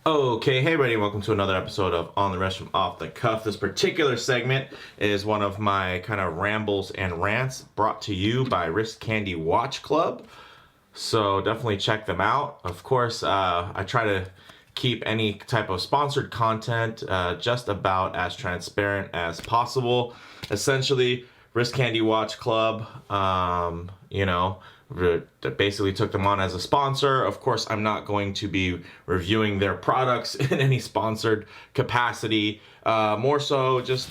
Okay, hey everybody, welcome to another episode of On the Rest from Off the Cuff. This particular segment is one of my kind of rambles and rants brought to you by Wrist Candy Watch Club. So definitely check them out. Of course, I try to keep any type of sponsored content just about as transparent as possible. Essentially, Wrist Candy Watch Club, basically took them on as a sponsor. Of course, I'm not going to be reviewing their products in any sponsored capacity. More so just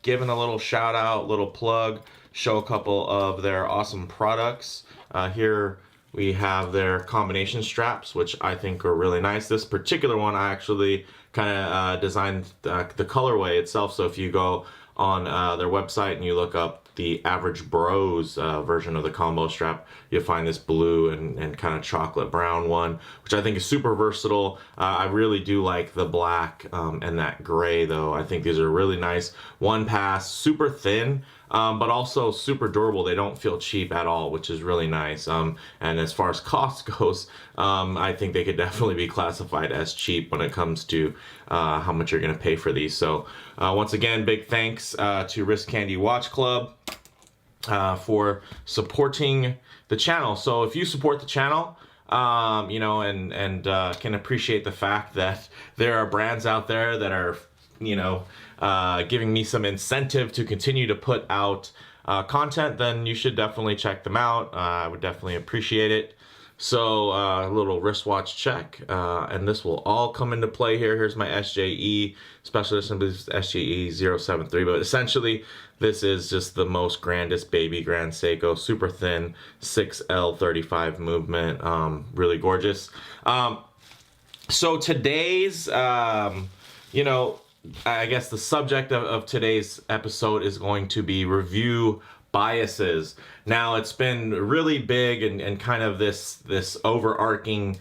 giving a little shout out, little plug, show a couple of their awesome products. Here we have their combination straps, which I think are really nice. This particular one, I actually kind of designed the colorway itself. So if you go on their website and you look up the Average Bros version of the combo strap, you'll find this blue and kind of chocolate brown one, which I think is super versatile. I really do like the black and that gray though. I think these are really nice. One pass, super thin, but also super durable. They don't feel cheap at all, which is really nice. And as far as cost goes, I think they could definitely be classified as cheap when it comes to how much you're gonna pay for these. So once again, big thanks to Wrist Candy Watch Club for supporting the channel. So if you support the channel, and can appreciate the fact that there are brands out there that are, giving me some incentive to continue to put out content, then you should definitely check them out. I would definitely appreciate it. So a little wristwatch check, and this will all come into play here. Here's my SJE, Special Edition SJE 073, but essentially this is just the most grandest baby Grand Seiko, super thin, 6L35 movement, really gorgeous. So today's, I guess the subject of today's episode is going to be review biases. Now, it's been really big and kind of this overarching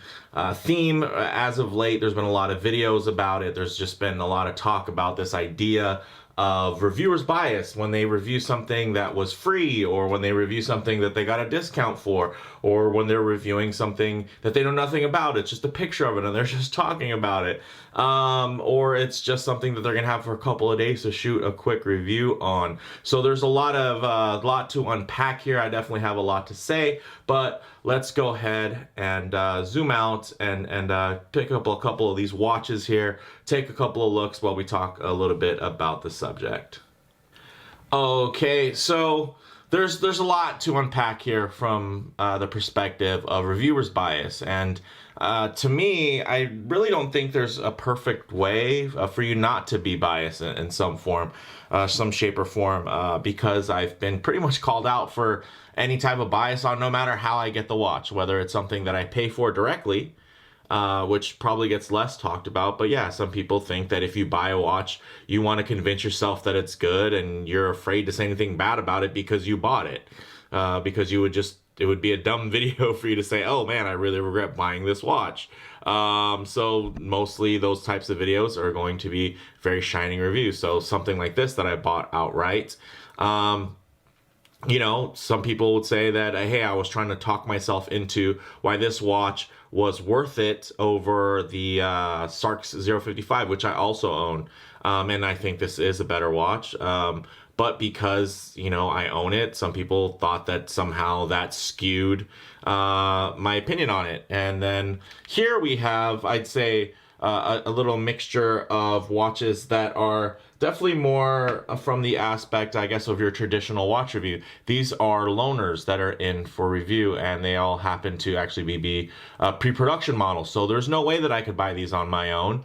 theme as of late. There's been a lot of videos about it. There's just been a lot of talk about this idea of reviewers bias when they review something that was free, or when they review something that they got a discount for, or when they're reviewing something that they know nothing about. It's just a picture of it and they're just talking about it. Or it's just something that they're gonna have for a couple of days to shoot a quick review on. So there's a lot to unpack here. I definitely have a lot to say, but let's go ahead and zoom out and pick up a couple of these watches here, take a couple of looks while we talk a little bit about the subject. Okay, so there's a lot to unpack here from the perspective of reviewers bias, and to me, I really don't think there's a perfect way for you not to be biased in some form, some shape or form, because I've been pretty much called out for any type of bias on no matter how I get the watch, whether it's something that I pay for directly, which probably gets less talked about. But yeah, some people think that if you buy a watch, you want to convince yourself that it's good and you're afraid to say anything bad about it because you bought it, because it would be a dumb video for you to say, oh man, I really regret buying this watch. So mostly those types of videos are going to be very shining reviews. So something like this that I bought outright, some people would say that, hey, I was trying to talk myself into why this watch was worth it over the Sarks 055, which I also own. And I think this is a better watch. But because, I own it, some people thought that somehow that skewed my opinion on it. And then here we have, I'd say, a little mixture of watches that are definitely more from the aspect, I guess, of your traditional watch review. These are loaners that are in for review, and they all happen to actually be pre-production models. So there's no way that I could buy these on my own.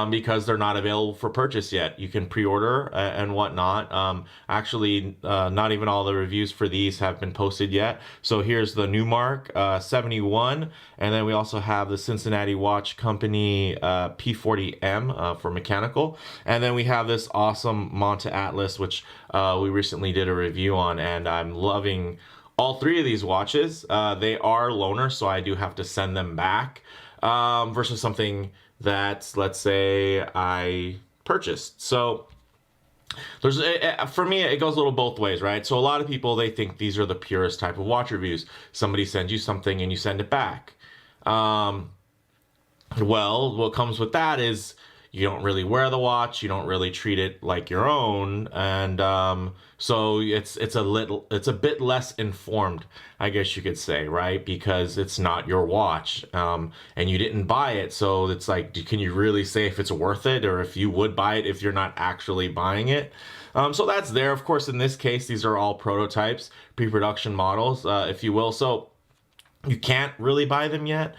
Because they're not available for purchase yet. You can pre-order and whatnot. Actually, not even all the reviews for these have been posted yet. So here's the Newmark 71, and then we also have the Cincinnati Watch Company P40M for mechanical, and then we have this awesome Monta Atlas, which we recently did a review on, and I'm loving all three of these watches. They are loaners, so I do have to send them back, versus something that, let's say, I purchased. So there's, for me, it goes a little both ways, right? So a lot of people, they think these are the purest type of watch reviews. Somebody sends you something and you send it back. Well, what comes with that is you don't really wear the watch, you don't really treat it like your own, and so it's a bit less informed, I guess you could say, right? Because it's not your watch, and you didn't buy it, so it's like, can you really say if it's worth it, or if you would buy it if you're not actually buying it? So that's there. Of course, in this case, these are all prototypes, pre-production models, if you will. So you can't really buy them yet.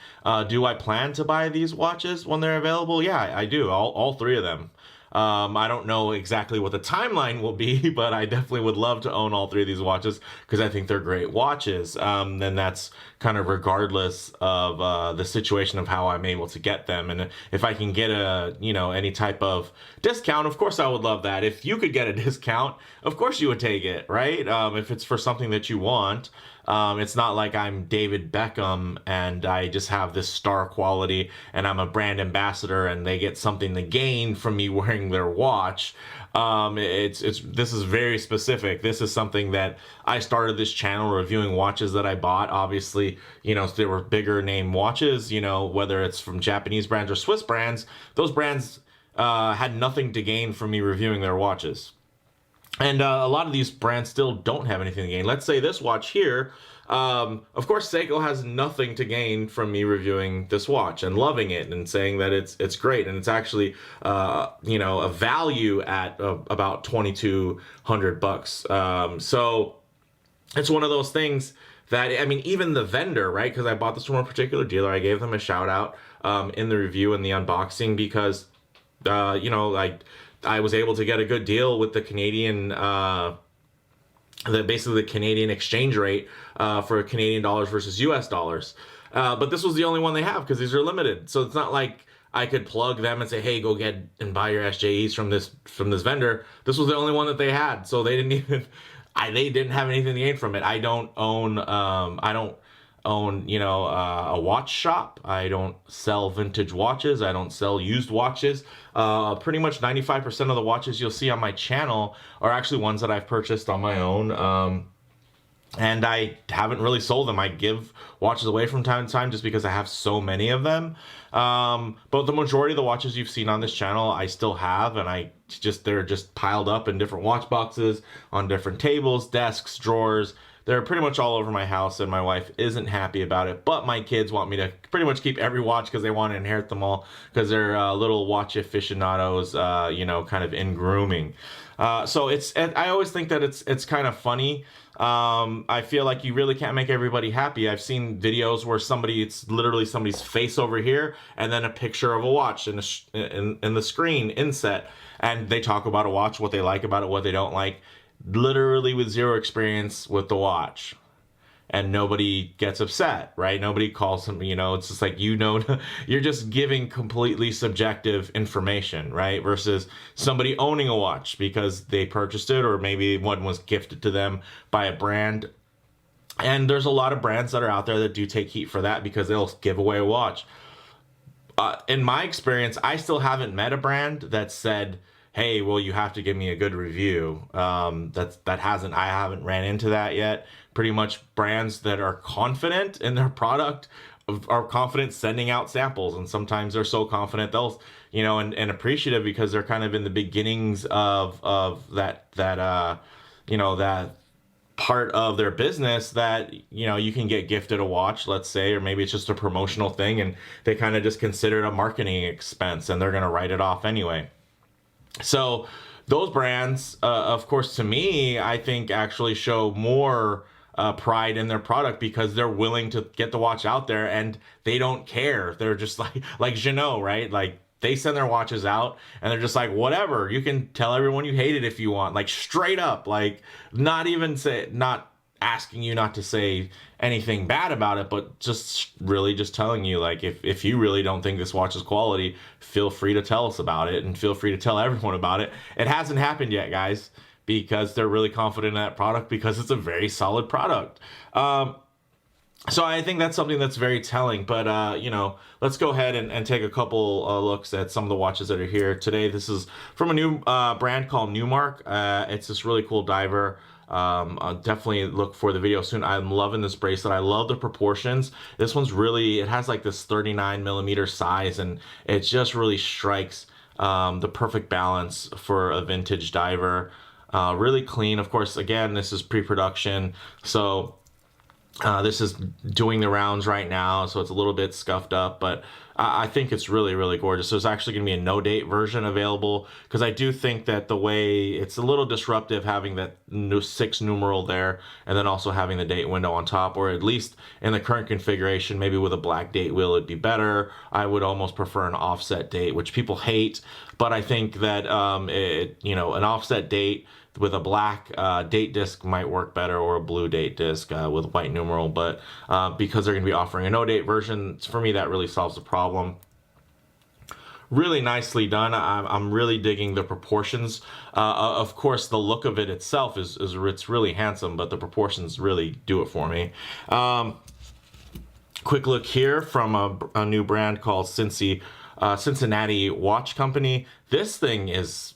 Do I plan to buy these watches when they're available? Yeah, I do. All three of them. I don't know exactly what the timeline will be, but I definitely would love to own all three of these watches because I think they're great watches. And that's kind of regardless of the situation of how I'm able to get them. And if I can get any type of discount, of course I would love that. If you could get a discount, of course you would take it, right? If it's for something that you want. It's not like I'm David Beckham and I just have this star quality and I'm a brand ambassador and they get something to gain from me wearing their watch. This is very specific. This is something that I started this channel reviewing watches that I bought. Obviously, there were bigger name watches, whether it's from Japanese brands or Swiss brands. Those brands had nothing to gain from me reviewing their watches. And a lot of these brands still don't have anything to gain. Let's say this watch here. Of course, Seiko has nothing to gain from me reviewing this watch and loving it and saying that it's great. And it's actually, a value at about $2,200. So it's one of those things that, I mean, even the vendor, right? Because I bought this from a particular dealer. I gave them a shout out in the review and the unboxing because, I was able to get a good deal with the Canadian, basically the Canadian exchange rate for Canadian dollars versus US dollars. But this was the only one they have because these are limited. So it's not like I could plug them and say, hey, go get and buy your SJEs from this vendor. This was the only one that they had. So they didn't even, they didn't have anything to gain from it. I don't own, a watch shop. I don't sell vintage watches. I don't sell used watches. Pretty much 95% of the watches you'll see on my channel are actually ones that I've purchased on my own. And I haven't really sold them. I give watches away from time to time just because I have so many of them. But the majority of the watches you've seen on this channel, I still have, and they're just piled up in different watch boxes, on different tables, desks, drawers. They're pretty much all over my house, and my wife isn't happy about it. But my kids want me to pretty much keep every watch because they want to inherit them all because they're little watch aficionados, kind of in grooming. So I always think that it's kind of funny. I feel like you really can't make everybody happy. I've seen videos where it's literally somebody's face over here and then a picture of a watch in the screen inset, and they talk about a watch, what they like about it, what they don't like, literally with zero experience with the watch. And nobody gets upset, right? Nobody calls them, it's just like, you're just giving completely subjective information, right? Versus somebody owning a watch because they purchased it, or maybe one was gifted to them by a brand. And there's a lot of brands that are out there that do take heat for that because they'll give away a watch. In my experience, I still haven't met a brand that said, hey, well, you have to give me a good review. I haven't ran into that yet. Pretty much brands that are confident in their product are confident sending out samples, and sometimes they're so confident they'll, and appreciative because they're kind of in the beginnings of that part of their business that, you can get gifted a watch, let's say, or maybe it's just a promotional thing and they kind of just consider it a marketing expense and they're going to write it off anyway. So those brands, of course, to me, I think actually show more pride in their product because they're willing to get the watch out there and they don't care. They're just like Jeannot, right? Like they send their watches out and they're just like, whatever, you can tell everyone you hate it if you want, like straight up, like not asking you not to say anything bad about it, but just really just telling you, like, if you really don't think this watch is quality, feel free to tell us about it and feel free to tell everyone about it. It hasn't happened yet, guys, because they're really confident in that product because it's a very solid product. So I think that's something that's very telling, but, let's go ahead and take a couple looks at some of the watches that are here today. This is from a new brand called Newmark. It's this really cool diver. I'll definitely look for the video soon. I'm loving this bracelet. I love the proportions. This one's really, it has like this 39 millimeter size, and it just really strikes the perfect balance for a vintage diver. Really clean. Of course, again, this is pre-production, so this is doing the rounds right now, so it's a little bit scuffed up, but I think it's really, really gorgeous. There's actually going to be a no-date version available, because I do think that the way it's a little disruptive having that 6 numeral there, and then also having the date window on top, or at least in the current configuration, maybe with a black date wheel, it'd be better. I would almost prefer an offset date, which people hate, but I think that an offset date with a black date disc might work better, or a blue date disc with white numeral, but because they're going to be offering a no date version, for me that really solves the problem. Really nicely done. I'm really digging the proportions. Of course, the look of it itself is it's really handsome, but the proportions really do it for me. Quick look here from a new brand called Cincinnati Watch Company. This thing is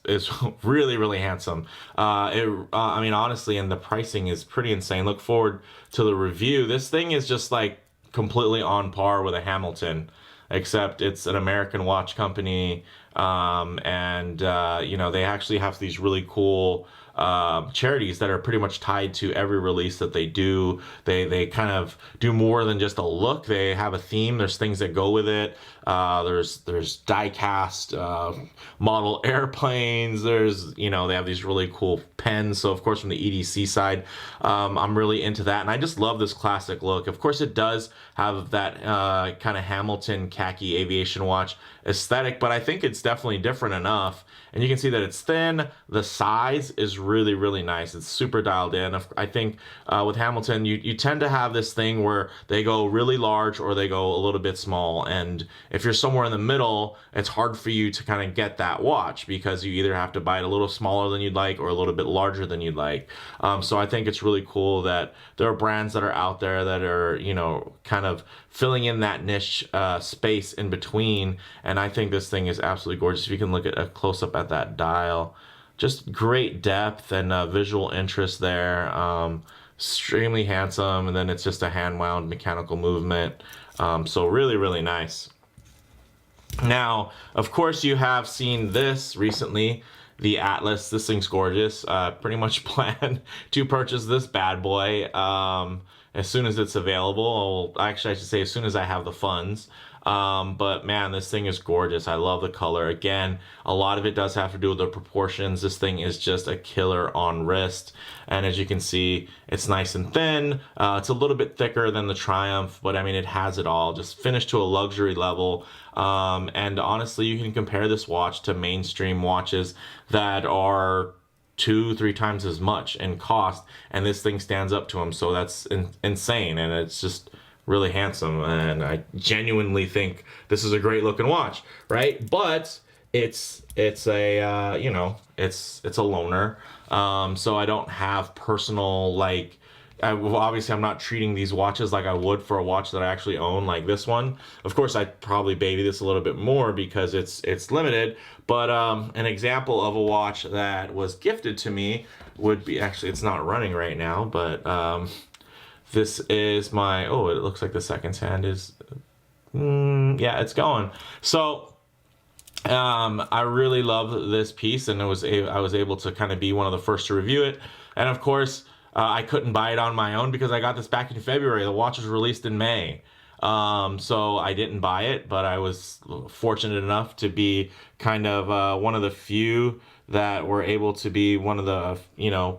really, really handsome. I mean, honestly, and the pricing is pretty insane. Look forward to the review. This thing is just like completely on par with a Hamilton, except it's an American watch company, and they actually have these really cool charities that are pretty much tied to every release that they do. They kind of do more than just a look. They have a theme. There's things that go with it. There's die-cast model airplanes. There's, they have these really cool pens. So of course, from the EDC side, I'm really into that, and I just love this classic look. Of course, it does have that kind of Hamilton khaki aviation watch aesthetic, but I think it's definitely different enough. And you can see that it's thin. The size is really, really nice. It's super dialed in. I think with Hamilton, you tend to have this thing where they go really large or they go a little bit small. And if you're somewhere in the middle, it's hard for you to kind of get that watch, because you either have to buy it a little smaller than you'd like or a little bit larger than you'd like. So I think it's really cool that there are brands that are out there that are, kind of filling in that niche space in between. And I think this thing is absolutely gorgeous. If you can look at a close-up at that dial, just great depth and visual interest there. Extremely handsome, and then it's just a hand-wound mechanical movement. So really, really nice. Now, of course, you have seen this recently, the Atlas. This thing's gorgeous. Pretty much plan to purchase this bad boy as soon as it's available. Actually, I should say as soon as I have the funds. But man, this thing is gorgeous. I love the color. Again, a lot of it does have to do with the proportions. This thing is just a killer on wrist. And as you can see, it's nice and thin. It's a little bit thicker than the Triumph, but I mean, it has it all. Just finished to a luxury level. And honestly, you can compare this watch to mainstream watches that are 2-3 times as much in cost, and this thing stands up to them. So that's insane, and it's just really handsome, and I genuinely think this is a great looking watch, right? But it's a it's a loaner, so I don't have personal obviously I'm not treating these watches like I would for a watch that I actually own, like this one. Of course, I'd probably baby this a little bit more because it's limited, but an example of a watch that was gifted to me would be, actually it's not running right now, but this is my, it looks like the seconds hand is, yeah, it's going. So I really love this piece, and I was able to kind of be one of the first to review it. And of course, I couldn't buy it on my own because I got this back in February. The watch was released in May. So I didn't buy it, but I was fortunate enough to be kind of one of the few that were able to be one of the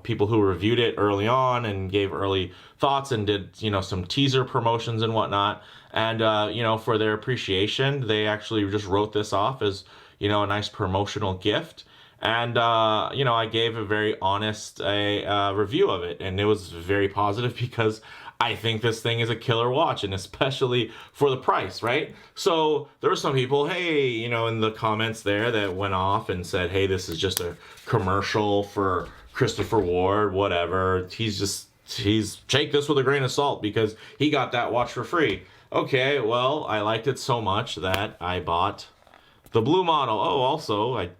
people who reviewed it early on and gave early thoughts and did some teaser promotions and whatnot. And for their appreciation, they actually just wrote this off as a nice promotional gift. And I gave a very honest review of it, and it was very positive because I think this thing is a killer watch, and especially for the price, right? So there were some people, hey, in the comments there that went off and said, hey, this is just a commercial for Christopher Ward, whatever. He's take this with a grain of salt because he got that watch for free. Okay, well, I liked it so much that I bought the blue model. Oh, also, I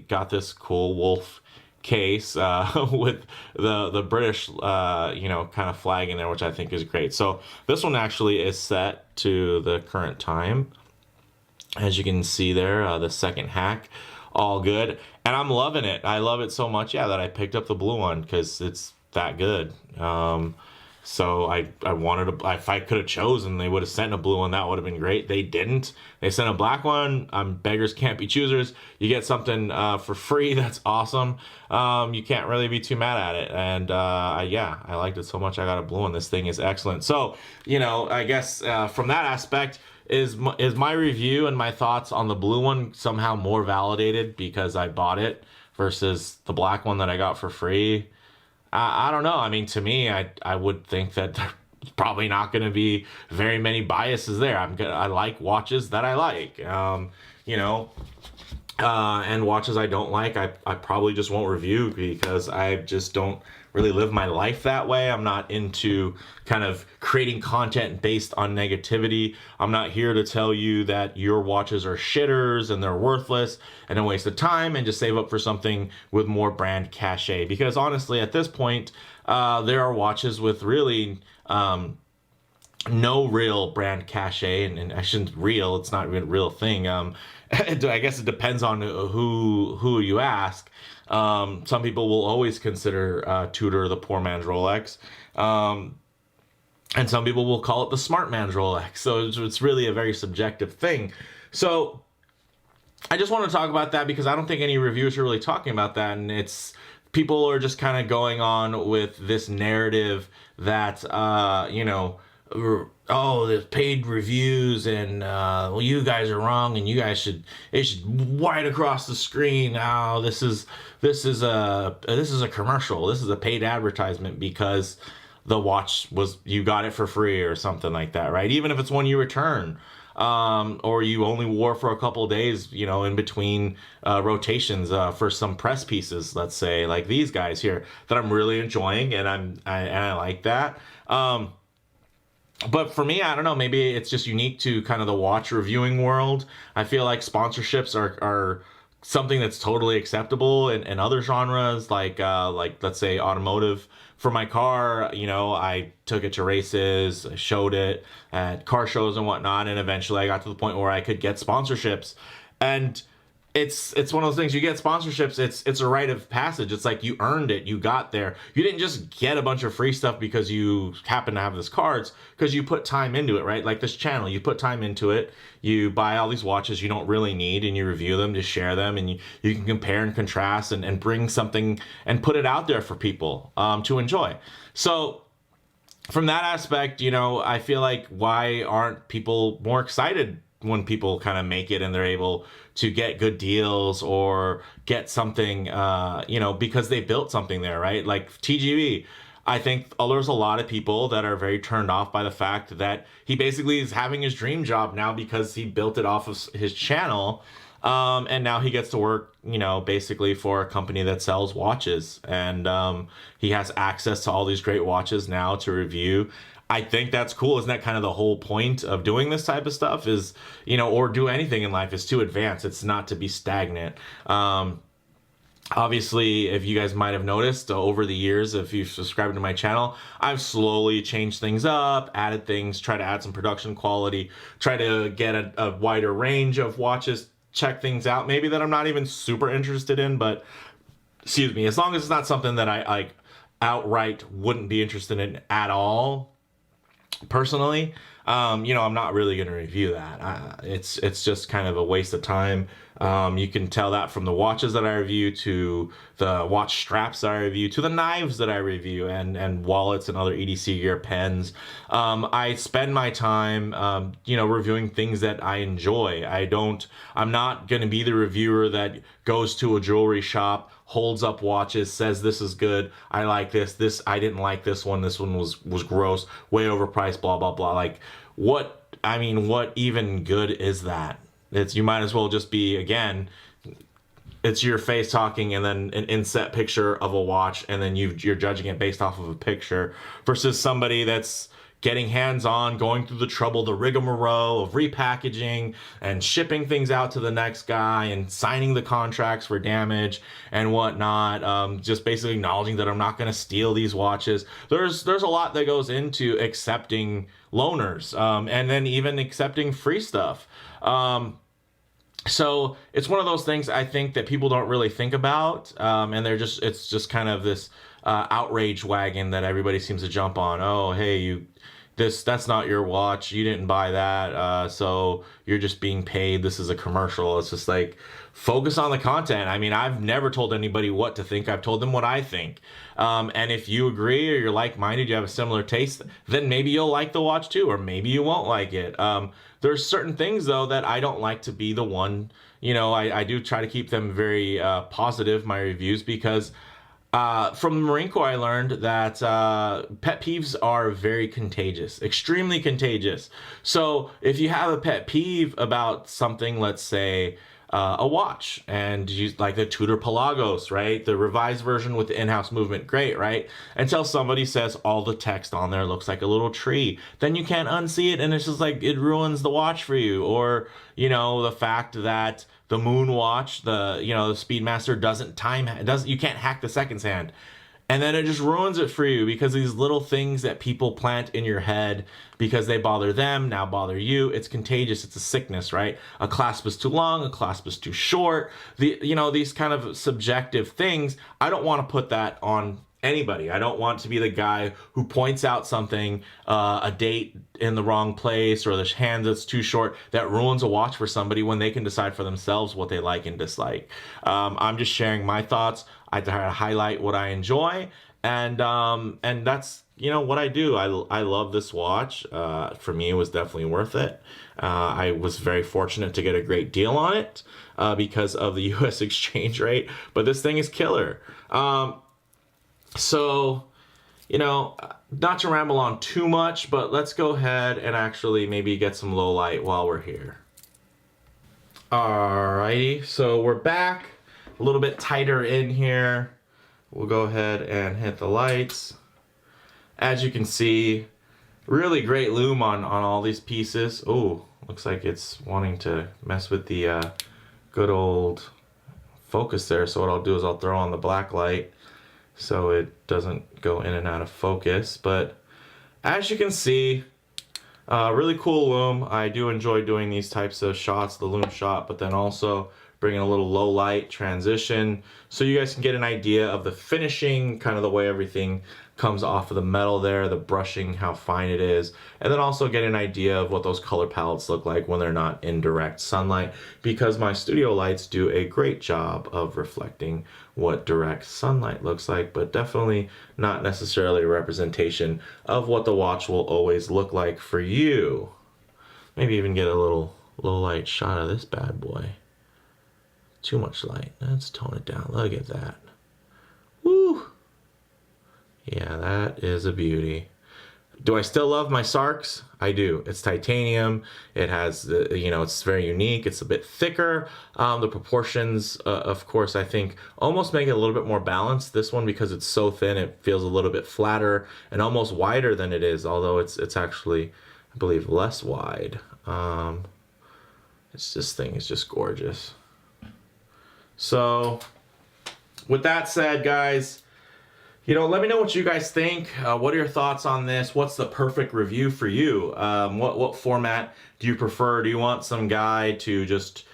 got this cool wolf case with the British kind of flag in there, which I think is great. So this one actually is set to the current time, as you can see there, the second hack, all good, and I'm loving it. I love it so much, yeah, that I picked up the blue one because it's that good. So I wanted to, if I could have chosen, they would have sent a blue one. That would have been great. They didn't. They sent a black one. Beggars can't be choosers. You get something for free. That's awesome. You can't really be too mad at it. And yeah, I liked it so much. I got a blue one. This thing is excellent. So, I guess from that aspect, is my review and my thoughts on the blue one somehow more validated because I bought it versus the black one that I got for free? I don't know. I mean, to me, I would think that there's probably not going to be very many biases there. I like watches that I like, and watches I don't like, I probably just won't review because I just don't really live my life that way. I'm not into kind of creating content based on negativity. I'm not here to tell you that your watches are shitters and they're worthless and a waste of time, and just save up for something with more brand cachet. Because honestly, at this point, there are watches with really no real brand cachet, and I shouldn't real. It's not a real thing. I guess it depends on who you ask. Some people will always consider Tudor the poor man's Rolex, and some people will call it the smart man's Rolex. So it's really a very subjective thing. So I just want to talk about that because I don't think any reviewers are really talking about that, and it's people are just kind of going on with this narrative that oh, there's paid reviews, and well, you guys are wrong, and it should wide across the screen. Oh, this is a commercial. This is a paid advertisement because the watch you got it for free or something like that, right? Even if it's one you return, or you only wore for a couple of days, in between rotations for some press pieces, let's say, like these guys here that I'm really enjoying, and I like that. But for me, I don't know, maybe it's just unique to kind of the watch reviewing world. I feel like sponsorships are something that's totally acceptable in other genres, like let's say automotive. For my car, I took it to races, showed it at car shows and whatnot, and eventually I got to the point where I could get sponsorships. And it's one of those things, you get sponsorships, it's a rite of passage. It's like you earned it, you got there. You didn't just get a bunch of free stuff because you happen to have this cards, because you put time into it, right? Like this channel, you put time into it. You buy all these watches you don't really need, and you review them to share them, and you can compare and contrast and bring something and put it out there for people to enjoy. So from that aspect, I feel like, why aren't people more excited when people kind of make it and they're able to get good deals or get something, because they built something there, right? Like TGV, I think there's a lot of people that are very turned off by the fact that he basically is having his dream job now because he built it off of his channel. And now he gets to work, basically for a company that sells watches, and he has access to all these great watches now to review. I think that's cool. Isn't that kind of the whole point of doing this type of stuff, is, or do anything in life, is to advance. It's not to be stagnant. Obviously, if you guys might have noticed over the years, if you've subscribed to my channel, I've slowly changed things up, added things, try to add some production quality, try to get a wider range of watches, check things out maybe that I'm not even super interested in, but excuse me, as long as it's not something that I like outright wouldn't be interested in at all personally, I'm not really going to review that. It's just kind of a waste of time. You can tell that from the watches that I review, to the watch straps that I review, to the knives that I review, and wallets and other EDC gear, pens. I spend my time, reviewing things that I enjoy. I'm not going to be the reviewer that goes to a jewelry shop, holds up watches, says this is good, I like this, I didn't like this one was gross, way overpriced, blah, blah, blah. Like, what even good is that? You might as well just be, again, it's your face talking and then an inset picture of a watch, and then you're judging it based off of a picture, versus somebody that's getting hands-on, going through the trouble, the rigmarole of repackaging and shipping things out to the next guy and signing the contracts for damage and whatnot. Just basically acknowledging that I'm not going to steal these watches. There's a lot that goes into accepting loaners, and then even accepting free stuff. So it's one of those things I think that people don't really think about, and it's just kind of this outrage wagon that everybody seems to jump on. Oh, hey, that's not your watch. You didn't buy that, so you're just being paid. This is a commercial. It's just like, focus on the content. I mean, I've never told anybody what to think. I've told them what I think. And if you agree or you're like-minded, you have a similar taste, then maybe you'll like the watch too, or maybe you won't like it. There's certain things, though, that I don't like to be the one. I do try to keep them very positive, my reviews, because from the Marine Corps, I learned that pet peeves are very contagious, extremely contagious. So if you have a pet peeve about something, let's say a watch, and you like the Tudor Pelagos, right? The revised version with the in-house movement, great, right? Until somebody says all the text on there looks like a little tree, then you can't unsee it, and it's just like it ruins the watch for you. Or the fact that the Moon watch, the Speedmaster you can't hack the seconds hand. And then it just ruins it for you because these little things that people plant in your head because they bother them now bother you. It's contagious. It's a sickness, right? A clasp is too long, a clasp is too short. These kind of subjective things, I don't want to put that on anybody. I don't want to be the guy who points out something, a date in the wrong place or the hand that's too short, that ruins a watch for somebody when they can decide for themselves what they like and dislike. I'm just sharing my thoughts. I try to highlight what I enjoy, and that's what I do. I love this watch. For me, it was definitely worth it. I was very fortunate to get a great deal on it because of the U.S. exchange rate. But this thing is killer. So, not to ramble on too much, but let's go ahead and actually maybe get some low light while we're here. Alrighty, so we're back. A little bit tighter in here. We'll go ahead and hit the lights. As you can see, really great lume on all these pieces. Oh, looks like it's wanting to mess with the good old focus there. So what I'll do is I'll throw on the black light so it doesn't go in and out of focus. But as you can see, really cool lume. I do enjoy doing these types of shots, the lume shot, but then also bringing a little low light transition so you guys can get an idea of the finishing, kind of the way everything comes off of the metal there, the brushing, how fine it is, and then also get an idea of what those color palettes look like when they're not in direct sunlight, because my studio lights do a great job of reflecting what direct sunlight looks like, but definitely not necessarily a representation of what the watch will always look like for you. Maybe even get a little low light shot of this bad boy. Too much light. Let's tone it down. Look at that. Woo! Yeah, that is a beauty. Do I still love my Sarks? I do. It's titanium. It has, it's very unique. It's a bit thicker. The proportions, of course, I think almost make it a little bit more balanced. This one, because it's so thin, it feels a little bit flatter and almost wider than it is, although it's actually, I believe, less wide. This thing is just gorgeous. So, with that said, guys, let me know what you guys think. What are your thoughts on this? What's the perfect review for you? What format do you prefer? Do you want some guy to just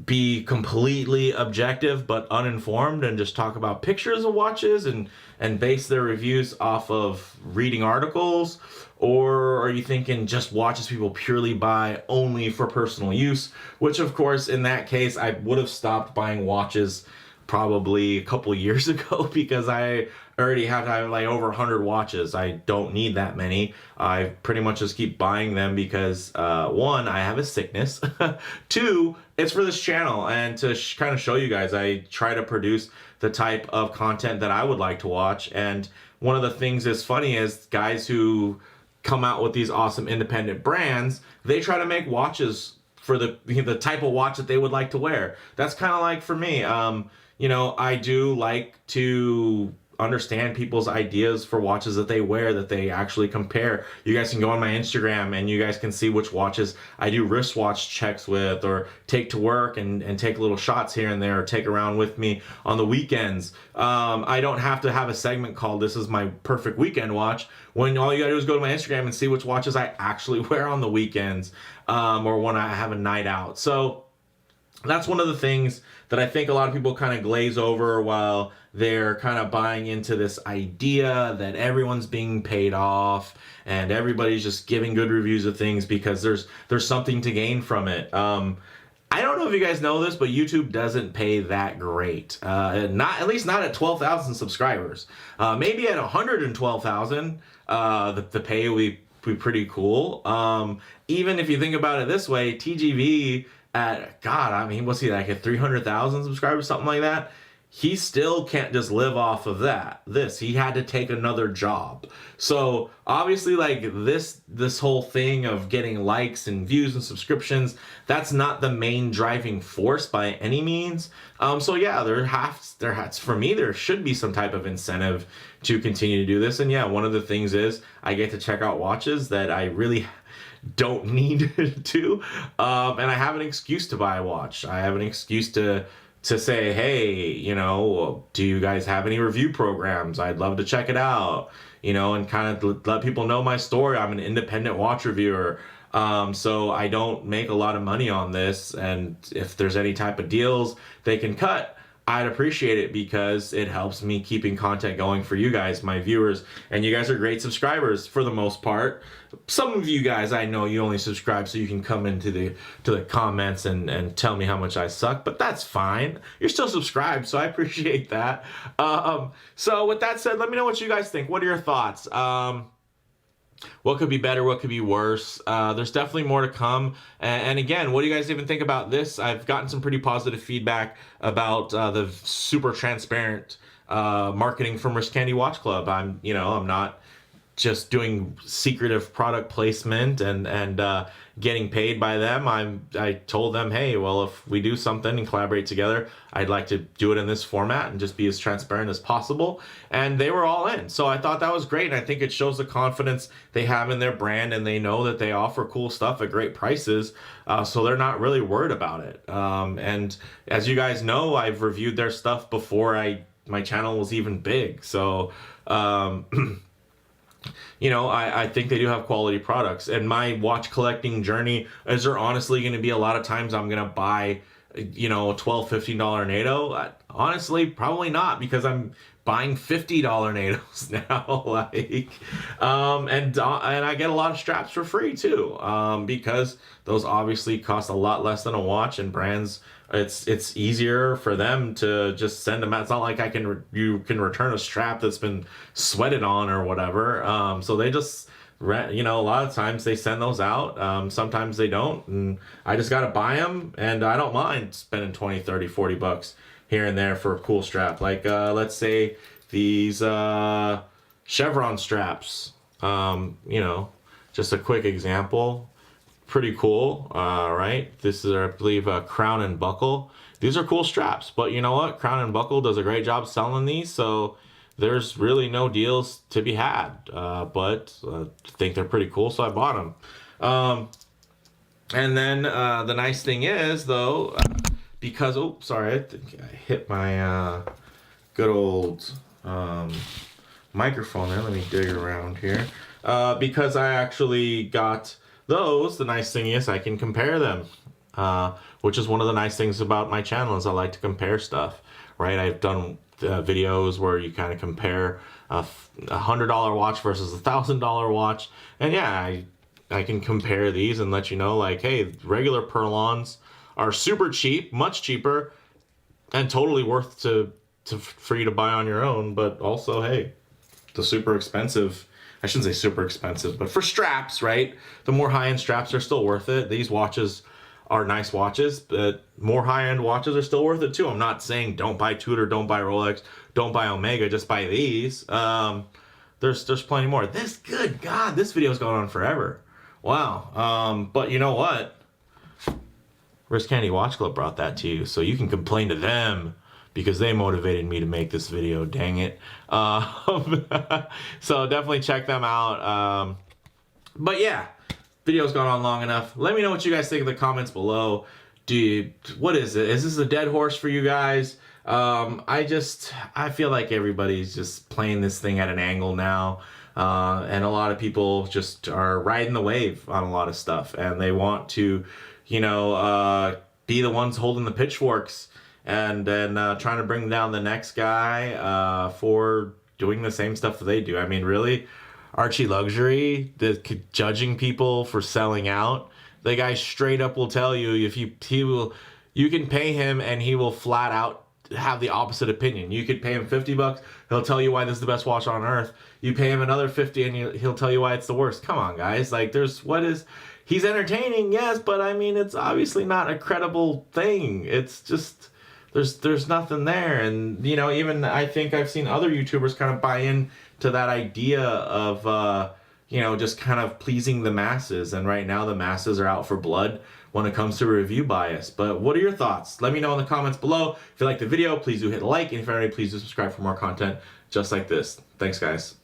be completely objective but uninformed and just talk about pictures of watches and base their reviews off of reading articles? Or are you thinking just watches people purely buy only for personal use? Which, of course, in that case, I would have stopped buying watches probably a couple years ago because I already have like over 100 watches. I don't need that many. I pretty much just keep buying them because, one, I have a sickness. Two, it's for this channel and to kind of show you guys. I try to produce the type of content that I would like to watch. And one of the things that's funny is guys who come out with these awesome independent brands, they try to make watches for the type of watch that they would like to wear. That's kind of like for me. I do like to understand people's ideas for watches that they wear, that they actually compare. You guys can go on my Instagram and you guys can see which watches I do wristwatch checks with, or take to work and take little shots here and there, or take around with me on the weekends. I don't have to have a segment called "This is my perfect weekend watch," when all you gotta do is go to my Instagram and see which watches I actually wear on the weekends, or when I have a night out. So that's one of the things that I think a lot of people kind of glaze over while they're kind of buying into this idea that everyone's being paid off and everybody's just giving good reviews of things because there's something to gain from it. I don't know if you guys know this, but YouTube doesn't pay that great. Not at least not at 12,000 subscribers. Maybe at 112,000, the pay will be pretty cool. Even if you think about it this way, TGV at, God, I mean, what's he like, at 300,000 subscribers, something like that? He still can't just live off of he had to take another job. So obviously, like, this whole thing of getting likes and views and subscriptions, that's not the main driving force by any means. So yeah, for me, there should be some type of incentive to continue to do this. And yeah, one of the things is I get to check out watches that I really don't need to, and I have an excuse to buy a watch. I have an excuse to say, hey, you know, do you guys have any review programs? I'd love to check it out, you know, and kind of let people know my story. I'm an independent watch reviewer, so I don't make a lot of money on this, and if there's any type of deals they can cut, I'd appreciate it, because it helps me keeping content going for you guys, my viewers, and you guys are great subscribers for the most part. Some of you guys, I know you only subscribe so you can come into the comments and tell me how much I suck, but that's fine. You're still subscribed, so I appreciate that. So with that said, let me know what you guys think. What are your thoughts? What could be better? What could be worse? There's definitely more to come. And again, what do you guys even think about this? I've gotten some pretty positive feedback about the super transparent marketing from Risk Candy Watch Club. I'm not just doing secretive product placement and getting paid by them. I told them, hey, well, if we do something and collaborate together, I'd like to do it in this format and just be as transparent as possible. And they were all in. So I thought that was great. And I think it shows the confidence they have in their brand, and they know that they offer cool stuff at great prices. So they're not really worried about it. And as you guys know, I've reviewed their stuff before my channel was even big. So, you know, I think they do have quality products. And my watch collecting journey, is there honestly going to be a lot of times I'm going to buy, you know, a $12, $15 NATO? Honestly, probably not, because I'm buying $50 NATOs now. And I get a lot of straps for free too, because those obviously cost a lot less than a watch, and brands, it's easier for them to just send them out. It's not like you can return a strap that's been sweated on or whatever. So they just, you know, a lot of times they send those out. Sometimes they don't, and I just got to buy them, and I don't mind spending 20, 30, 40 bucks here and there for a cool strap. Like, let's say these chevron straps, you know, just a quick example. Pretty cool, right? This is, I believe, a Crown and Buckle. These are cool straps, but you know what? Crown and Buckle does a great job selling these, so there's really no deals to be had. But I think they're pretty cool, so I bought them. And then the nice thing is, though, because, oh, sorry, I think I hit my good old microphone there. Let me dig around here. Because I actually got those, the nice thing is I can compare them, which is one of the nice things about my channel, is I like to compare stuff, right? I've done videos where you kind of compare a $100 watch versus a $1,000 watch, and yeah, I can compare these and let you know, like, hey, regular Perlons are super cheap, much cheaper, and totally worth for you to buy on your own. But also, hey, the super expensive, I shouldn't say super expensive, but for straps, right? The more high-end straps are still worth it. These watches are nice watches, but more high-end watches are still worth it too. I'm not saying don't buy Tudor, don't buy Rolex, don't buy Omega, just buy these. There's plenty more. Good God, this video's going on forever. Wow. But you know what? Risk Candy Watch Club brought that to you, so you can complain to them because they motivated me to make this video, dang it. So definitely check them out. But yeah, video's gone on long enough. Let me know what you guys think in the comments below. What is it? Is this a dead horse for you guys? I feel like everybody's just playing this thing at an angle now. And a lot of people just are riding the wave on a lot of stuff, and they want to, you know, be the ones holding the pitchforks, and then trying to bring down the next guy for doing the same stuff that they do. I mean, really, Archie Luxury, judging people for selling out. The guy straight up will tell you, if you can pay him and he will flat out have the opposite opinion. You could pay him $50, he'll tell you why this is the best watch on earth. You pay him another 50 and he'll tell you why it's the worst. Come on, guys. Like, he's entertaining, yes, but I mean, it's obviously not a credible thing. It's just, there's nothing there. And, you know, even I think I've seen other YouTubers kind of buy in to that idea of, you know, just kind of pleasing the masses. And right now the masses are out for blood when it comes to review bias. But what are your thoughts? Let me know in the comments below. If you liked the video, please do hit like. And if you're already, please do subscribe for more content just like this. Thanks, guys.